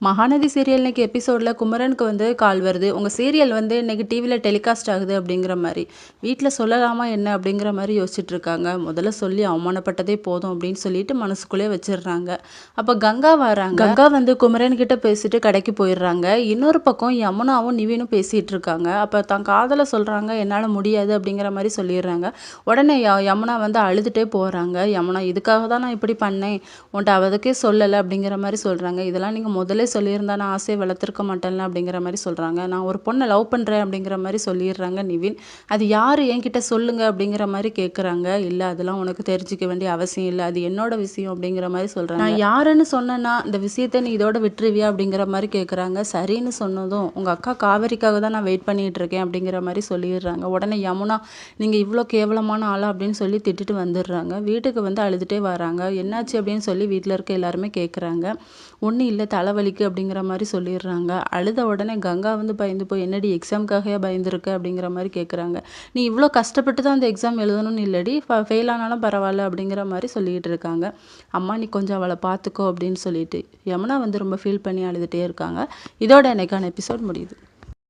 Mahanadi serial இன்னைக்கு எபிசோடில் குமரனுக்கு வந்து கால் வருது. உங்கள் சீரியல் வந்து இன்னைக்கு டிவியில் டெலிகாஸ்ட் ஆகுது அப்படிங்கிற மாதிரி. வீட்டில் சொல்லலாமா என்ன அப்படிங்கிற மாதிரி யோசிச்சுட்டு இருக்காங்க. முதல்ல சொல்லி அவமானப்பட்டதே போதும் அப்படின்னு சொல்லிட்டு மனசுக்குள்ளே வச்சிடுறாங்க. அப்போ கங்கா வராங்க. கங்கா வந்து குமரன்கிட்ட பேசிட்டு கடைக்கு போயிடுறாங்க. இன்னொரு பக்கம் யமுனாவும் நிவினும் பேசிகிட்டு இருக்காங்க. அப்போ தான் காதலை சொல்கிறாங்க, என்னால் முடியாது அப்படிங்கிற மாதிரி சொல்லிடுறாங்க. உடனே யமுனா வந்து அழுதுகிட்டே போகிறாங்க. யமுனா இதுக்காக தான் நான் இப்படி பண்ணேன், உன்ட்ட அவதுக்கே சொல்லலை அப்படிங்கிற மாதிரி சொல்கிறாங்க. இதெல்லாம் நீங்கள் முதல்ல சொல்லியிருந்தா நான் ஆசையை வளர்த்துருக்க மாட்டேன்ல அப்படிங்கிற மாதிரி சொல்கிறாங்க. நான் ஒரு பொண்ணை லவ் பண்ணுறேன் அப்படிங்கிற மாதிரி சொல்லிடுறாங்க நிவின். அது யார் என்கிட்ட சொல்லுங்க அப்படிங்கிற மாதிரி கேட்குறாங்க. இல்லை அதெல்லாம் உனக்கு தெரிஞ்சிக்க வேண்டிய அவசியம் இல்லை, அது என்னோட விஷயம் அப்படிங்கிற மாதிரி சொல்கிறாங்க. நான் யாருன்னு சொன்னேன்னா இந்த விஷயத்த நீ இதோட விட்டுருவியா அப்படிங்கிற மாதிரி கேட்குறாங்க. சரின்னு சொன்னதும் உங்கள் அக்கா காவேரிக்காக தான் நான் வெயிட் பண்ணிகிட்டு இருக்கேன் அப்படிங்கிற மாதிரி சொல்லிடுறாங்க. உடனே யமுனா நீங்கள் இவ்வளோ கேவலமான ஆளா அப்படின்னு சொல்லி திட்டிட்டு வந்துடுறாங்க. வீட்டுக்கு வந்து அழுதுகிட்டே வராங்க. என்னாச்சு அப்படின்னு சொல்லி வீட்டில் இருக்க எல்லாருமே கேட்குறாங்க. ஒன்றும் இல்லை தலைவலிக்கு அப்படிங்கிற மாதிரி சொல்லிடுறாங்க. அழுத உடனே கங்கா வந்து பயந்து போய் என்னடி எக்ஸாமுக்காக பயந்துருக்க அப்படிங்கிற மாதிரி கேட்குறாங்க. நீ இவ்வளோ கஷ்டப்பட்டு தான் அந்த எக்ஸாம் எழுதணும்னு இல்லடி, ஃபெயில் ஆனாலும் பரவாயில்ல அப்படிங்கிற மாதிரி சொல்லிக்கிட்டு இருக்காங்க. அம்மா நீ கொஞ்சம் அவளை பார்த்துக்கோ அப்படின்னு சொல்லிட்டு யமுனா வந்து ரொம்ப ஃபீல் பண்ணி அழுதுகிட்டே இருக்காங்க. இதோட இன்னைக்கான எபிசோட் முடியுது.